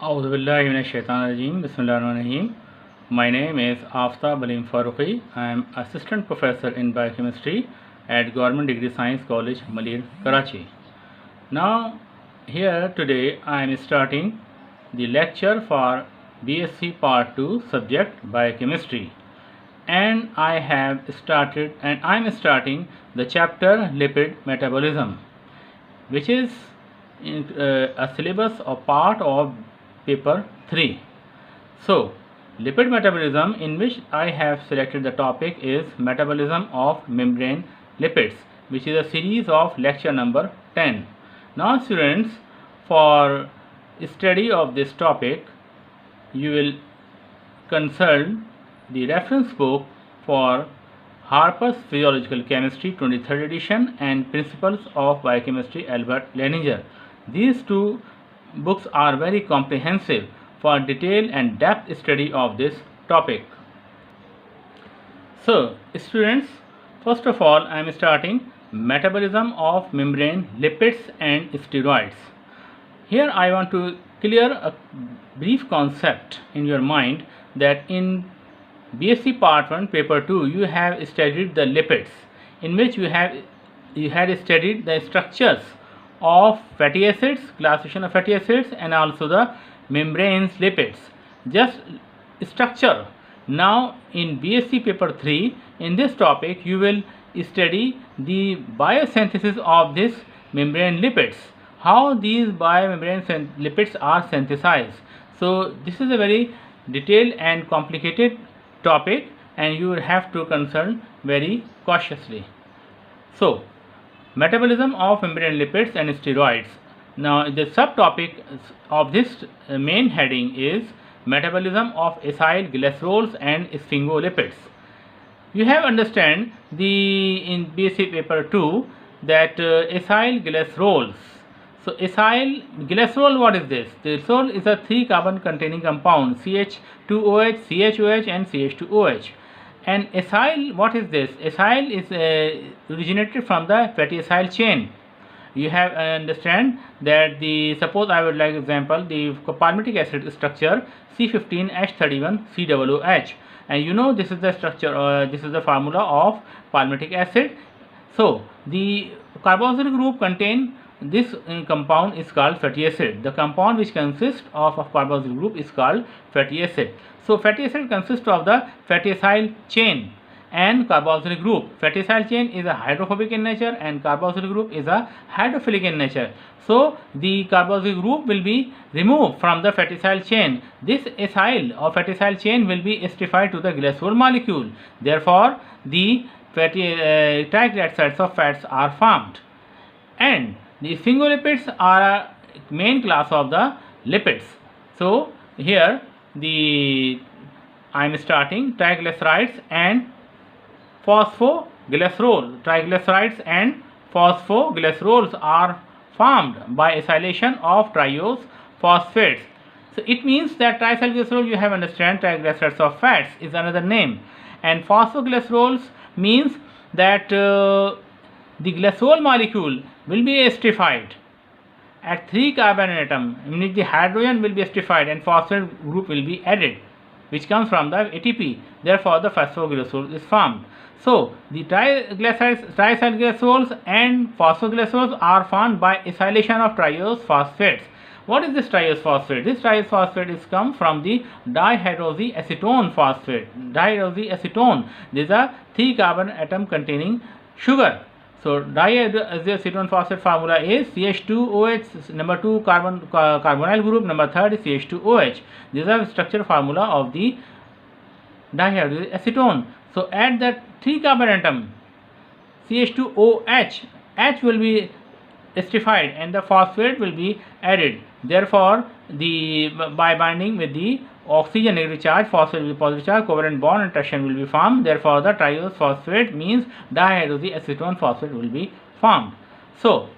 Auzubillahiminash-shaytanir-rajeem. Bismillahir-rahmanir-rahim. My name is Aftab Aleem Farooqi. I am Assistant Professor in Biochemistry at Government Degree Science College, Malir, Karachi. Now, here today I am starting the lecture for BSc Part 2 subject Biochemistry. And I am starting the chapter Lipid Metabolism, which is a syllabus or part of paper 3. So, lipid metabolism, in which I have selected the topic, is metabolism of membrane lipids, which is a series of lecture number 10. Now students, for study of this topic, you will consult the reference book for Harper's Physiological Chemistry 23rd edition and Principles of Biochemistry Albert Leininger. These two books are very comprehensive for detailed and depth study of this topic. So students, first of all I am starting metabolism of membrane lipids and steroids. Here I want to clear a brief concept in your mind that in BSc Part 1 Paper 2 you have studied the lipids, in which you had studied the structures of fatty acids, classification of fatty acids, and also the membranes lipids, just structure. Now in BSc Paper 3, in this topic you will study the biosynthesis of this membrane lipids, how these biomembrane lipids are synthesized. So this is a very detailed and complicated topic, and you will have to consult very cautiously. So, metabolism of membrane lipids and steroids. Now, the subtopic of this main heading is metabolism of acyl glycerols and sphingolipids. You have understand in BSc Paper 2 that acyl glycerols. So, acyl glycerol, what is this? Glycerol is a 3-carbon containing compound, CH2OH, CHOH and CH2OH. And acyl, what is this? Acyl is originated from the fatty acyl chain. You have understand that suppose I would like example, the palmitic acid structure C15H31COOH, and you know this is the structure, this is the formula of palmitic acid. So, the carboxyl group contain this compound is called fatty acid. The compound which consists of a carboxyl group is called fatty acid. So, fatty acid consists of the fatty acyl chain and carboxyl group. Fatty acyl chain is a hydrophobic in nature and carboxyl group is a hydrophilic in nature. So, the carboxyl group will be removed from the fatty acyl chain. This acyl or fatty acyl chain will be esterified to the glycerol molecule. Therefore, the fatty triglycerides of fats are formed. And the sphingolipids are a main class of the lipids. So, here I am starting triglycerides and phosphoglycerol. Triglycerides and phosphoglycerols are formed by acylation of triose phosphates. So, it means that triacylglycerol, you have understand, triglycerides of fats is another name, and phosphoglycerols means that the glycerol molecule will be esterified at 3 carbon atom, in which the hydrogen will be esterified and phosphate group will be added, which comes from the ATP. Therefore, the phosphoglycerol is formed. So, the triacylglycerols and phosphoglycerols are formed by acylation of triose phosphates. What is this triose phosphate? This triose phosphate is come from the dihydroxyacetone phosphate. Dihydroxyacetone, this is a 3 carbon atom containing sugar. So, dihydroxyacetone phosphate formula is CH2OH, number 2 carbonyl group, number 3 is CH2OH. This is a structure formula of the dihydroxyacetone. So, at that 3 carbon atom CH2OH, H will be esterified and the phosphate will be added. Therefore, by binding with the oxygen negative charge, phosphate will be positive charge, covalent bond and attraction will be formed. Therefore, the triose phosphate means dihydroxyacetone phosphate will be formed. So,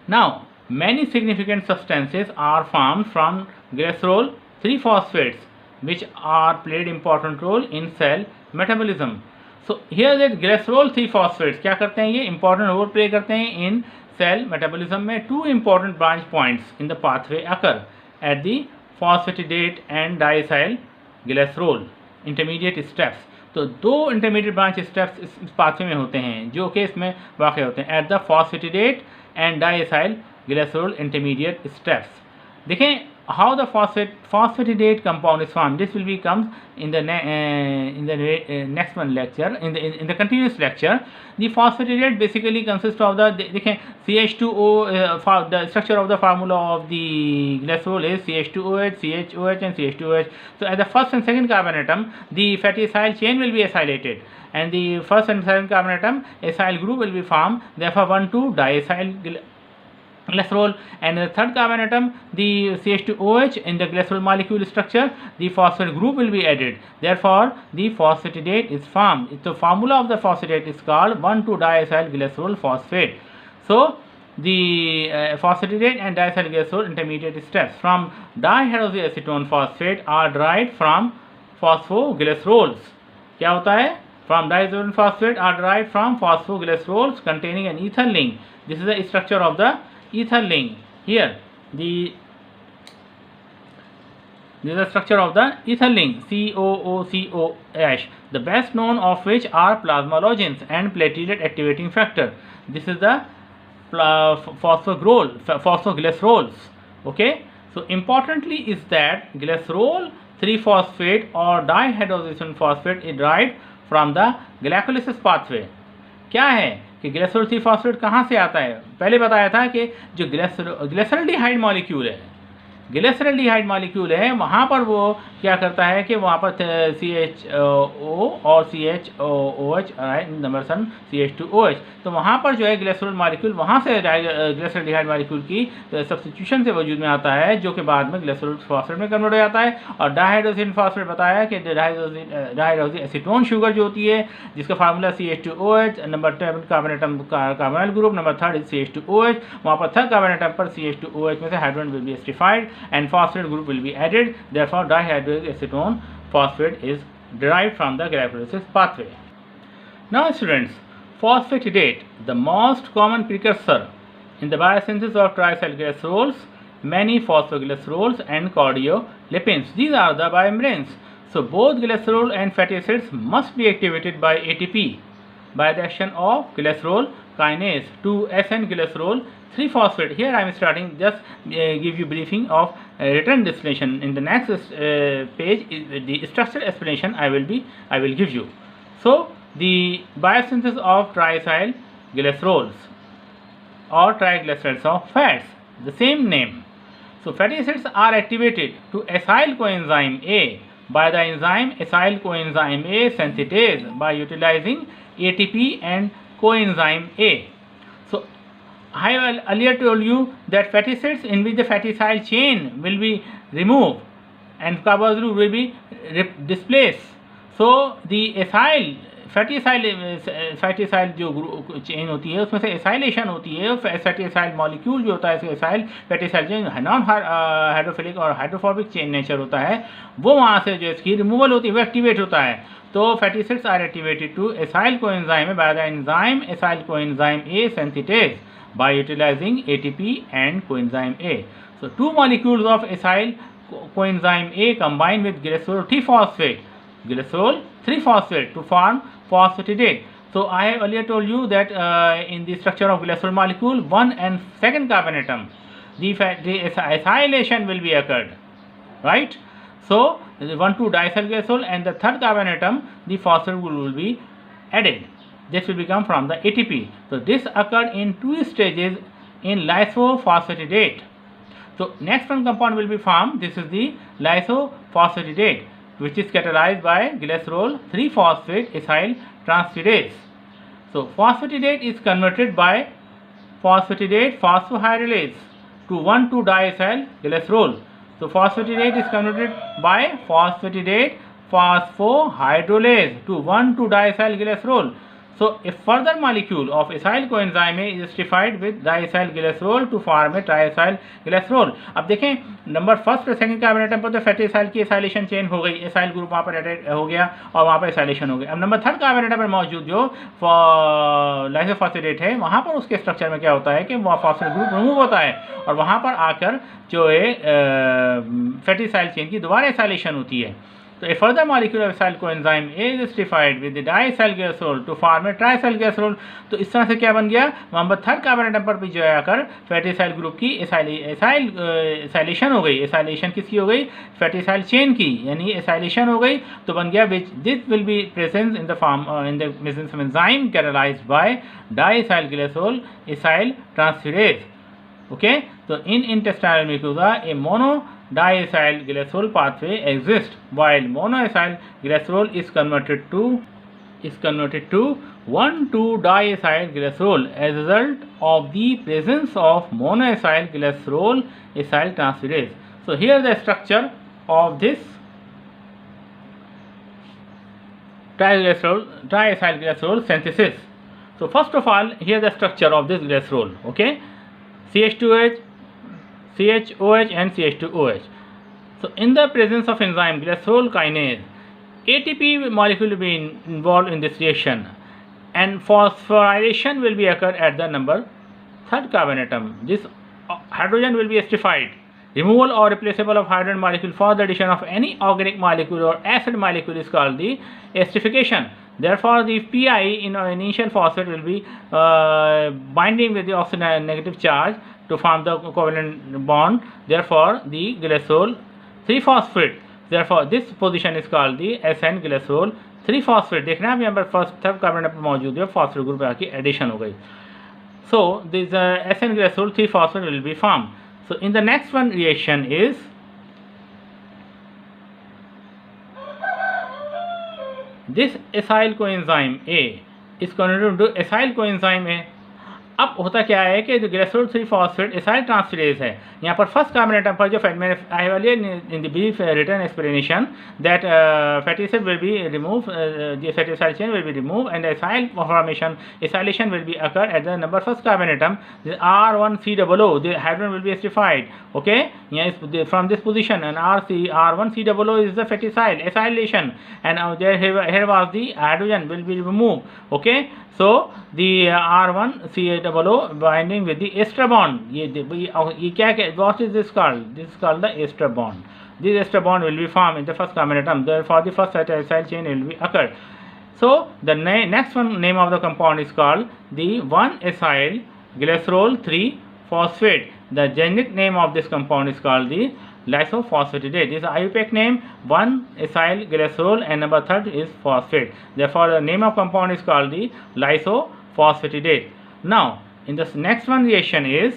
now many significant substances are formed from glycerol 3-phosphates, which are played important role in cell metabolism. So, here that glycerol 3-phosphates क्या करते हैं, ये important role play करते हैं in cell metabolism में. 2 important branch points in the pathway occur. at the phosphatidate and diacyl glycerol intermediate steps. तो दो intermediate branch steps इस पाथवे में होते हैं जो कि इसमें वाक़ होते हैं at the phosphatidate and diacyl glycerol intermediate steps. देखें how the phosphatidate compound is formed. This will be comes in the next one lecture, in the continuous lecture. The phosphatidate basically consists of the देखें CH2O, the structure of the formula of the glycerol is CH2OH, CHOH and CH2OH. So at the first and second carbon atom, the fatty acyl chain will be acylated, and the first and second carbon atom acyl group will be formed. Therefore 1,2 diacyl glycerol, and the third carbon atom, the CH2OH in the glycerol molecule structure, the phosphate group will be added. Therefore the phosphatidate is formed. The formula of the phosphatidate is called 1,2-diacyl glycerol phosphate. So the phosphatidate and diacyl glycerol intermediate steps from dihydroxyacetone phosphate are derived from phosphoglycerols. क्या होता है? From dihydrogen phosphate are derived from phosphoglycerols containing an ether link. This is the structure of the ether link. Here this is the structure of the ether link, COOCOH, the best known of which are plasmalogens and platelet activating factor. This is the phosphoglycerols. Okay, so importantly is that glycerol 3-phosphate or dihydroxyacetone phosphate is derived from the glycolysis pathway. क्या है कि glycerol 3-फॉस्फेट कहाँ से आता है? पहले बताया था कि जो ग्लिसरल्डिहाइड मॉलिक्यूल है, ग्लिसरल्डिहाइड मॉलिक्यूल है, वहाँ पर वो क्या करता है कि वहाँ पर CHO और CHOOH नंबर सन CH2OH, तो वहाँ पर जो है ग्लिसरॉल मॉलिक्यूल वहाँ से ग्लिसरल्डिहाइड मॉलिक्यूल की सब्स्टिट्यूशन से वजूद में आता है, जो कि बाद में ग्लिसरॉल फॉस्फेट में कन्वर्ट हो जाता है। और डाइहाइड्रोजन फॉस्फेट बताया कि डाइहाइड्रोजन एसीटोन शुगर जो होती है, जिसका formula CH2OH, number 7 carbon atom carbonyl group, number 3 CH2OH, वहाँ पर थर्ड कार्बन एटम पर CH2OH में से hydrogen will be esterified and phosphate group will be added. Therefore dihydroacetone phosphate is derived from the glycolysis pathway. Now students, phosphatidate, the most common precursor in the biosynthesis of triacyl glycerols, many phosphoglycerols and cardiolipins. These are the biomembranes. So both glycerol and fatty acids must be activated by ATP by the action of glycerol kinase to SN glycerol 3-phosphate. Here I am starting just give you briefing of written distillation. In the next page the structural explanation I will give you. So the biosynthesis of triacyl glycerols or triglycerides of fats, the same name. So fatty acids are activated to acyl coenzyme A by the enzyme acyl coenzyme A synthetase by utilizing ATP and coenzyme A. So I have earlier told you that fatty acids in which the fatty acyl chain will be removed and carboxyl will be displaced. So the acyl fatty acyl जो chain होती है उसमें से acylation होती है, fatty acyl molecule जो होता है इसके acyl fatty acyl chain non hydrophilic और हाइड्रोफोबिक चेन नेचर होता है, वो वहाँ से जो इसकी रिमूवल होती है वो एक्टिवेट होता है. तो fatty acids are activated to acyl coenzyme by the enzyme acyl coenzyme A synthetase by utilizing ATP and coenzyme A. So two molecules of acyl coenzyme A combine with glycerol 3-phosphate to form phosphatidate. So I have earlier told you that in the structure of glycerol molecule 1 and 2nd carbon atom the acylation will be occurred, right? So 1,2-diacyl glycerol and the 3rd carbon atom the phosphate will be added. This will become from the ATP. So this occurred in 2 stages in lysophosphatidate. So next one compound will be formed. This is the lysophosphatidate, which is catalyzed by glycerol 3-phosphate acyl transferase. So phosphatidate is converted by phosphatidate phosphohydrolase to 1,2-diacyl glycerol. So phosphatidate is converted by phosphatidate phosphohydrolase to 1,2-diacyl glycerol. So a further molecule of acyl coenzyme A is esterified with diacylglycerol to form a triacylglycerol. अब देखें number first और second carbon atom पर तो fatty acyl की acylation chain हो गई, acyl group वहाँ पर एडेड हो गया और वहाँ पर एसाइलेशन हो गई। अब नंबर थर्ड कार्बन एटम पर मौजूद जो लाइसोफॉस्फेट है वहाँ पर उसके स्ट्रक्चर में क्या होता है कि वह फॉस्फेट ग्रुप रिमूव होता है और वहाँ पर आकर जो है फैटी एसाइल चेन की दोबारा एसाइलेशन होती है। तो a further molecule of acyl coenzyme A is esterified with the diacylglycerol to form a triacylglycerol। तो इस तरह से क्या बन गया, नंबर थर्ड कार्बन एटम पर भी जो है आकर फैटी एसाइल ग्रुप की एसाइलेशन हो गई। एसाइलेशन किसकी हो गई, फैटी एसाइल चेन की, यानी एसाइलेशन हो गई तो बन गया which this will be present in the form in the presence of enzyme catalyzed by diacylglycerol acyl transferase. Okay, तो in intestinal mucosa a mono diacylglycerol pathway exists while monoacylglycerol is converted to 1,2-diacylglycerol as a result of the presence of monoacylglycerol acyl transferase. So here the structure of this diacylglycerol synthesis. So first of all, here the structure of this glycerol. Okay, CH2H, CHOH and CH2OH. So in the presence of enzyme glycerol kinase, ATP molecule will be involved in this reaction and phosphorylation will be occur at the number third carbon atom. This hydrogen will be esterified. Removal or replaceable of hydrogen molecule for the addition of any organic molecule or acid molecule is called the esterification. Therefore, the pi in initial phosphate will be binding with the oxygen negative charge to form the covalent bond. Therefore, the glycerol 3-phosphate. Therefore, this position is called the SN glycerol 3-phosphate. देखना है यहाँ पर first third carbon atom मौजूद है, phosphate group आके addition हो गई. So this SN glycerol 3-phosphate will be formed. So in the next one reaction is this acyl coenzyme A is converted to acyl coenzyme A. अब होता क्या है कि जो ग्लिसरॉल 3-phosphate एसाइल ट्रांसफेरेज है, यहाँ पर फर्स्ट कार्बन एटम पर जो I have in the brief written explanation that fatty acid will be remove, the fatty acyl chain will be remove and acyl formation acylation will be occur at the number first carbon atom R1COO, the hydrogen will be esterified. Okay, यहाँ from this position and R1COO is the fatty acyl acylation and here was the hydrogen will be removed. Okay, so the R1COO binding with the ester bond. ये क्या what is this called? This is called the ester bond. This ester bond will be formed in the first carbon atom. Therefore, the first acyl chain will be occurred. So the next one name of the compound is called the 1-acyl glycerol 3-phosphate. The generic name of this compound is called the lysophosphatidate. This is IUPAC name 1-acyl glycerol and number third is phosphate. Therefore, the name of compound is called the lysophosphatidate. Now, in this next one reaction is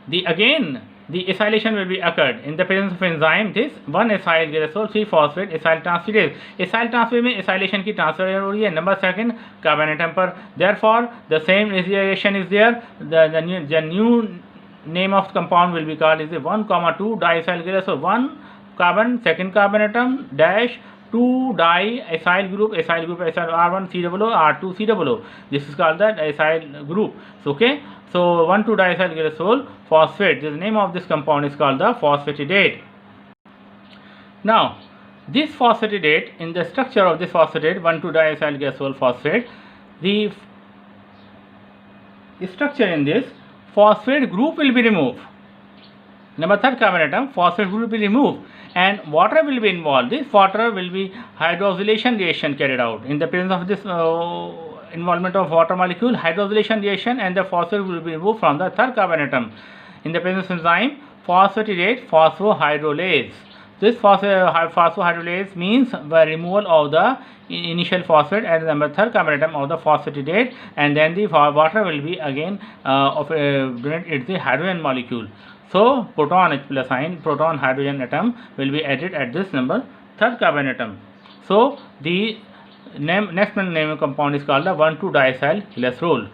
the acylation will be occurred in the presence of enzyme this 1-acyl glycerol 3-phosphate acyl transferase. Acyl transferase में acylation की transfer हो रही है number second carbon atom पर. Therefore, the same reaction is there. The new name of compound will be called is the 1,2-diacylglycerol. 1 carbon, second carbon atom dash 2-di-acyl group acyl R1COO R2COO. This is called the acyl group. So, okay, so 1,2-diacylglycerol phosphate. The name of this compound is called the phosphatidate. Now, this phosphatidate, in the structure of this phosphatidate 1,2-diacylglycerol phosphate, the structure in this phosphate group will be removed. Number third carbon atom, phosphate group will be removed and water will be involved. This water will be hydroxylation reaction carried out. In the presence of this involvement of water molecule, hydroxylation reaction and the phosphate will be removed from the third carbon atom. In the presence of enzyme phosphatidate phosphohydrolase. This phosphohydrolase means the removal of the initial phosphate at the number third carbon atom of the phosphatidate, and then the water will be again it's the hydrogen molecule. So proton H plus ion, proton hydrogen atom will be added at this number third carbon atom. So the next name compound is called the 1,2-diacylglycerol.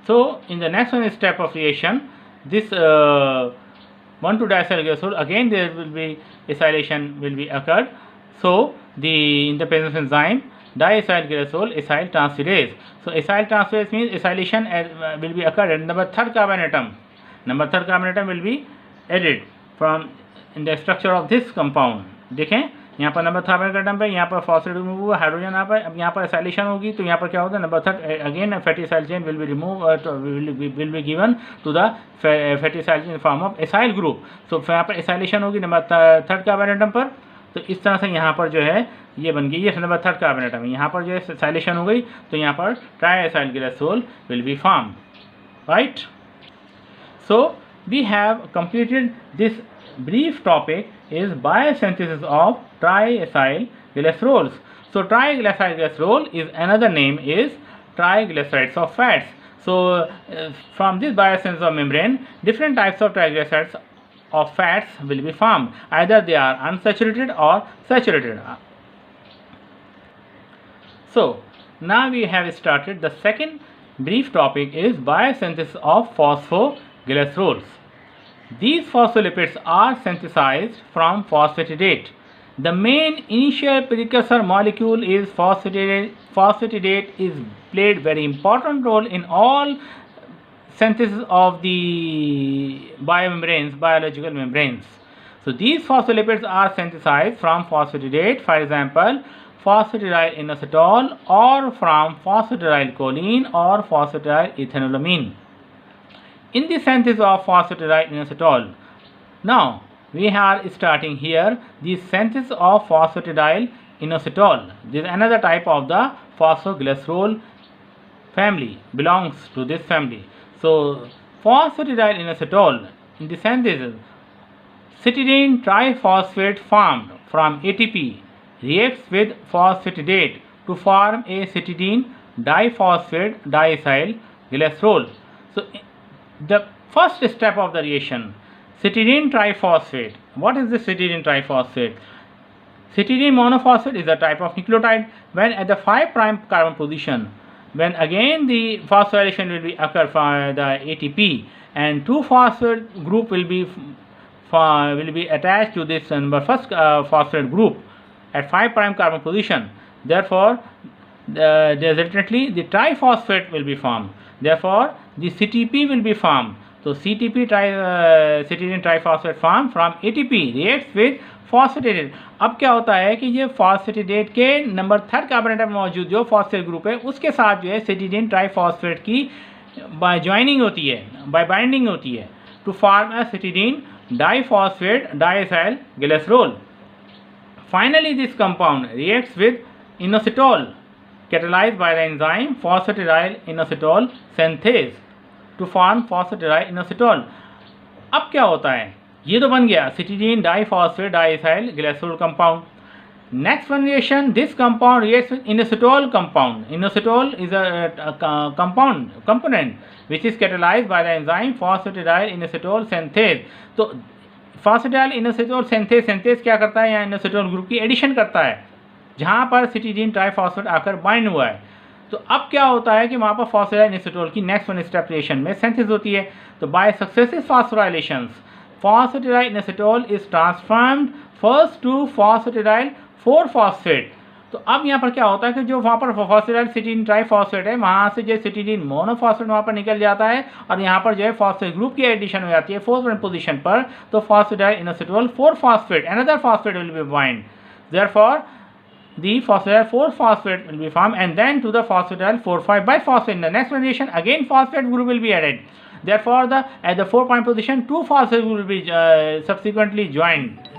So in the next one step of reaction, this 1,2-diacylglycerol again there will be acylation will be occurred. So in the presence of enzyme diacylglycerol acyl transferase. So acyl transferase means acylation will be occurred at number third carbon atom. Number third carbon atom will be added from in the structure of this compound. देखें यहाँ पर number third atom पे यहाँ पर phosphate remove हुआ, hydrogen यहाँ पर, अब यहाँ पर एसाइलेशन होगी तो यहाँ पर क्या होता है, number third again fatty acyl chain will be remove will be given to the fatty acyl chain form of acyl group. So यहाँ पर एसाइलेशन होगी नंबर थर्ड कार्बन एटम पर. तो इस तरह से यहाँ पर जो है ये बन गई, ये नंबर थर्ड कार्बन एटम. यहाँ पर जो है एसाइलेशन हो गई तो यहाँ पर triacylglycerol will be form, right. So we have completed this brief topic is biosynthesis of triacyl glycerols. So triacyl glycerol is another name is triglycerides of fats. So from this biosynthesis of membrane, different types of triglycerides of fats will be formed. Either they are unsaturated or saturated. So now we have started the second brief topic is biosynthesis of phosphoglycerols. These phospholipids are synthesized from phosphatidate. The main initial precursor molecule is phosphatidate. Phosphatidate is played very important role in all synthesis of the biomembranes, biological membranes. So these phospholipids are synthesized from phosphatidate, for example, phosphatidyl inositol, or from phosphatidyl choline or phosphatidyl ethanolamine. In the synthesis of phosphatidyl inositol, now we are starting here the synthesis of phosphatidyl inositol. This is another type of the phosphoglycerol family, belongs to this family. So phosphatidyl inositol in the synthesis, citidine triphosphate formed from ATP reacts with phosphatidate to form a citidine diphosphate diacyl glycerol. So the first step of the reaction, citidine triphosphate. What is the citidine triphosphate? Citidine monophosphate is a type of nucleotide. When at the 5' carbon position, when again the phosphorylation will be occur for the ATP, and 2-phosphate group will be attached to this first phosphate group at 5' carbon position. Therefore, resultantly the triphosphate will be formed. Therefore, the CTP will be formed. So CTP citidine triphosphate formed from ATP reacts with phosphatidate. अब क्या होता है कि ये फॉस्फेटिडेट के number third carbon atom मौजूद जो phosphate group है उसके साथ जो है सिटिडीन ट्राइफॉस्फेट की बाय ज्वाइनिंग होती है, बाय बाइंडिंग होती है to form a cytidine diphosphate diacyl glycerol. Finally, this compound reacts with inositol catalyzed by the enzyme phosphatidyl inositol synthase to form phosphatidyl inositol. अब क्या होता है, ये तो बन गया citidine diphosphate diacyl glycerol compound. Next one reaction, this compound reacts with inositol compound. Inositol is a component which is catalyzed by the enzyme phosphatidyl inositol synthase. तो phosphatidyl inositol synthase क्या करता है, यहाँ इनोसिटोल ग्रुप की addition करता है जहाँ पर सिटिडीन ट्राइफॉस्फेट आकर बाइंड हुआ है. तो अब क्या होता है कि वहाँ पर फॉस्फेटिडाइल इनोसिटोल की नेक्स्ट वन स्टेप रिएक्शन में सिंथेसिस होती है. तो by successive phosphorylations phosphatidyl inositol is transformed first to phosphatidyl four phosphate. तो अब यहाँ पर क्या होता है कि जो वहाँ पर फॉस्फेटिडाइल सिटिडीन ट्राइफॉस्फेट है वहाँ से जो सिटिडीन मोनोफॉस्फेट वहाँ पर निकल जाता है और यहाँ पर जो है फॉस्फेट ग्रुप की एडिशन हो जाती है 4th पोजीशन पर. तो phosphatidyl inositol four phosphate another phosphate will be bind. Therefore the phosphatidyl 4-phosphate will be formed and then to the phosphatidyl 4,5 biphosphate. In the next reaction again phosphate group will be added. Therefore at the 4' position 2 phosphate will be subsequently joined.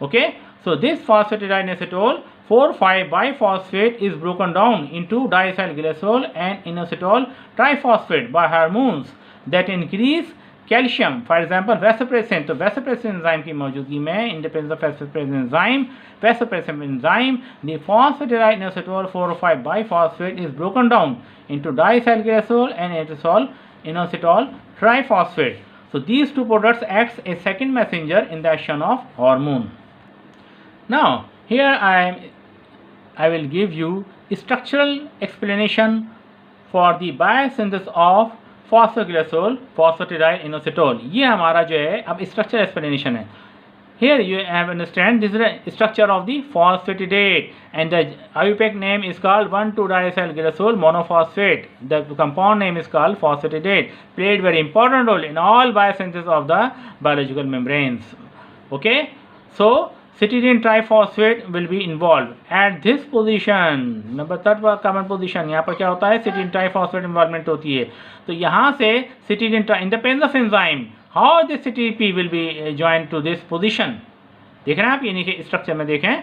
Okay, so this phosphatidyl inositol 4,5 biphosphate is broken down into diacyl glycerol and inositol triphosphate by hormones that increase calcium. For example vasopressin. तो vasopressin enzyme की मौजूदगी में in the presence of vasopressin enzyme the phosphatidyl inositol 4,5 biphosphate is broken down into diacyl glycerol and inositol triphosphate. So these two products acts a second messenger in the action of hormone. Now here I will give you structural explanation for the biosynthesis of phosphoglycerol phosphatidyl inositol. ये हमारा जो है अब structure explanation है. Here you have understand this is the structure of the phosphatidate, and the IUPAC name is called 1,2-diacylglycerol monophosphate. The compound name is called phosphatidate. Played very important role in all biosynthesis of the biological membranes. Okay, so citidine triphosphate will be involved at this position, number third carbon position. यहाँ पर क्या होता है, citidine triphosphate involvement होती है. तो यहाँ से citidine in the presence of enzyme, how the CTP will be joined to this position. देख रहे हैं आप, यानी कि स्ट्रक्चर में देखें.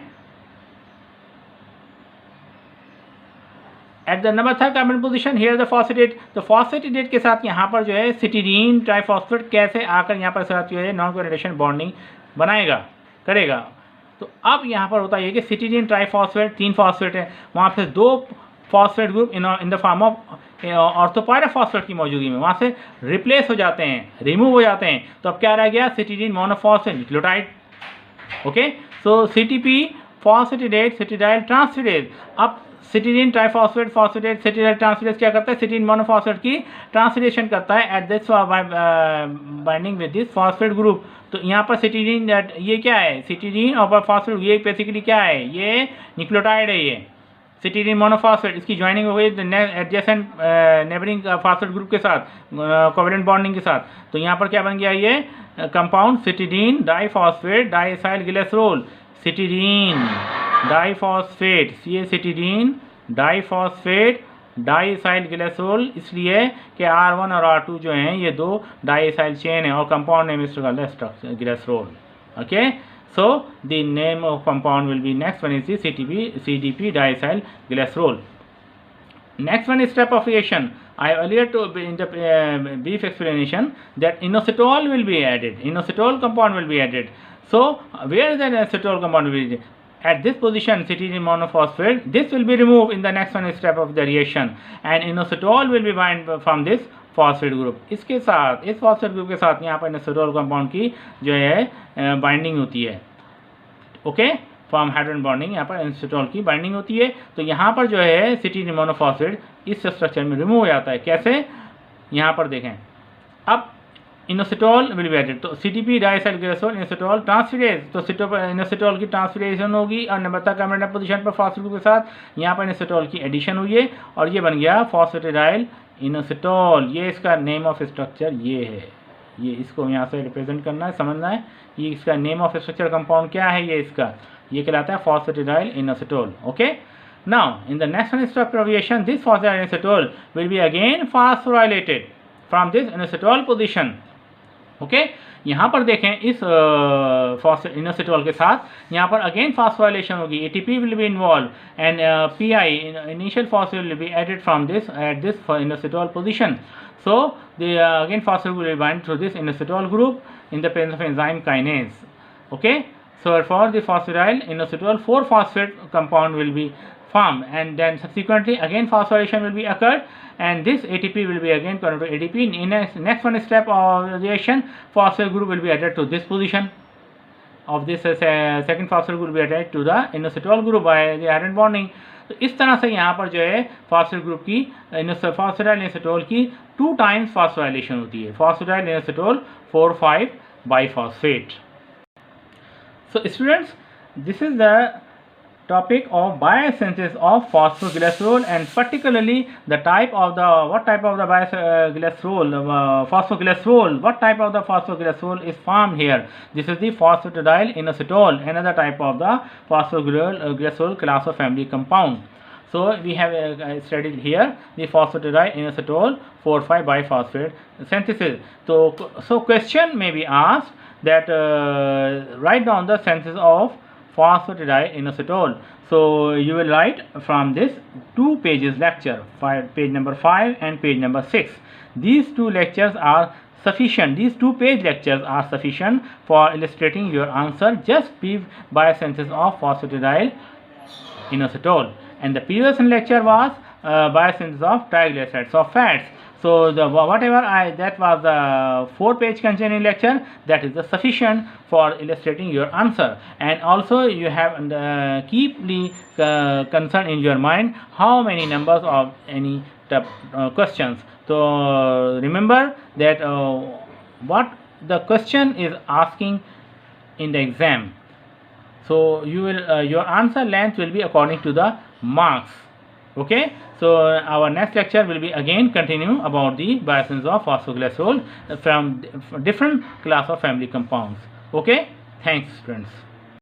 At the number third carbon position, here the phosphatidate. तो phosphatidate के साथ यहाँ पर जो है citidine triphosphate कैसे आकर यहाँ पर साथ जो है नॉन कोरिलेशन बॉन्डिंग बनाएगा, करेगा. तो अब यहाँ पर होता है कि citidine triphosphate 3 फॉस्फेट है, वहाँ पे 2 phosphate group in the form of orthopyrophosphate की मौजूदगी में वहाँ से रिप्लेस हो जाते हैं, रिमूव हो जाते हैं. तो अब क्या रह गया, citidine मोनोफॉस्फेट न्यूक्लियोटाइड. ओके, सो CTP फॉस्फेटिडेट सिटिडाइल ट्रांसफेरेज. अब citidine ट्राइफॉस्फेट फॉस्फेटेट सिटिडाइल ट्रांसफेरेज क्या करता है, citidine मोनोफॉस्फेट की ट्रांसलेशन करता है at this binding with this phosphate group. तो यहाँ पर citidine ये क्या है, citidine और फॉस्फेट ये बेसिकली क्या है, ये न्यूक्लियोटाइड है. ये citidine मोनोफॉस्फेट, इसकी ज्वाइनिंग हो गई एडजेसेंट नेबरिंग फॉस्फेट ग्रुप के साथ, कोवेलेंट बॉन्डिंग के साथ. तो यहाँ पर क्या बन गया, ये compound citidine diphosphate diacylglycerol. citidine diphosphate, ये citidine डाइफॉस्फेट डाइएसाइलग्लिसरॉल, इसलिए कि R1 और R2 जो हैं ये 2 डाइएसाइल चेन है और compound name is called glycerol. Okay, so the name of compound will be, next one is the CDP diacylglycerol. Next one is step of reaction. I earlier told in the brief explanation that inositol will be added, inositol compound will be added. So where is the inositol compound will be? At this position, citidine monophosphate, this will be removed in the next one step of the reaction, and inositol will be bind from this phosphate group. इसके साथ, इस phosphate group के साथ यहाँ पर inositol compound की जो है बाइंडिंग होती है. ओके, फॉर्म हाइड्रोजन बॉन्डिंग, यहाँ पर इनोसिटोल की बाइंडिंग होती है. तो यहाँ पर जो है citidine मोनोफॉस्फेट इस स्ट्रक्चर में रिमूव हो जाता है. कैसे, यहाँ पर देखें. अब इनोसिटोल विल बी एडेड, तो CTP डाइएसाइलग्लिसरॉल इनोसिटोल ट्रांसफरेज, तो इनोसिटोल की ट्रांसफरेशन होगी और नंबर तक कॉम्बिनेशन पोजीशन पर फॉस्फेट ग्रुप के साथ यहाँ पर इनोसिटोल की एडिशन हुई है और ये बन गया फॉस्फेटिडाइल इनोसिटोल. ये इसका नेम ऑफ स्ट्रक्चर ये है, ये इसको यहाँ से रिप्रेजेंट करना है, समझना है. ये इसका नेम ऑफ स्ट्रक्चर कंपाउंड क्या है, ये इसका, ये कहलाता है phosphatidyl inositol. Okay, now in the next one step of reaction, this phosphatidyl inositol will be again phosphorylated from this inositol position. Okay, यहाँ पर देखें इस इनोसिटोल के साथ यहाँ पर अगेन फॉस्फोराइलेशन होगी. ATP will be involve and PI initial phosphate will be added from this at this inositol position. So the again phosphate will be bind through this inositol group in the presence of enzyme kinase. Okay, so for the phosphatidyl inositol 4-phosphate compound will be formed, and then subsequently again phosphorylation will be occurred, and this ATP will be again converted to ADP. In next one step of reaction, phosphate group will be added to this position of this second phosphate group will be added to the inositol group by the iron bonding. तो इस तरह से यहाँ पर जो है phosphate group की फॉस्फेटाइल inositol की 2 टाइम्स फॉस्फोराइलेशन होती है. Phosphatidyl inositol 4,5 biphosphate. So students, this is the topic of biosynthesis of phosphoglycerol, and particularly the type of the what type of the bioglycerol phosphoglycerol, what type of the phosphoglycerol is formed here. This is the phosphatidyl inositol, another type of the phosphoglycerol class of family compound. So we have studied here the phosphatidyl inositol 4,5 biphosphate synthesis. So question may be asked that write down the synthesis of phosphatidyl inositol. So you will write from this 2 pages lecture, page number 5 and page number 6. These 2 lectures are sufficient. These 2-page lectures are sufficient for illustrating your answer. Just be biosynthesis of phosphatidyl inositol. And the previous lecture was biosynthesis of triglycerides of fats. So the whatever that was the 4-page containing lecture, that is the sufficient for illustrating your answer. And also you have keep the concern in your mind how many numbers of any questions. So remember that what the question is asking in the exam. So you will your answer length will be according to the marks. Okay, so our next lecture will be again continue about the biosynthesis of phosphoglycerol from different class of family compounds. Okay, thanks friends.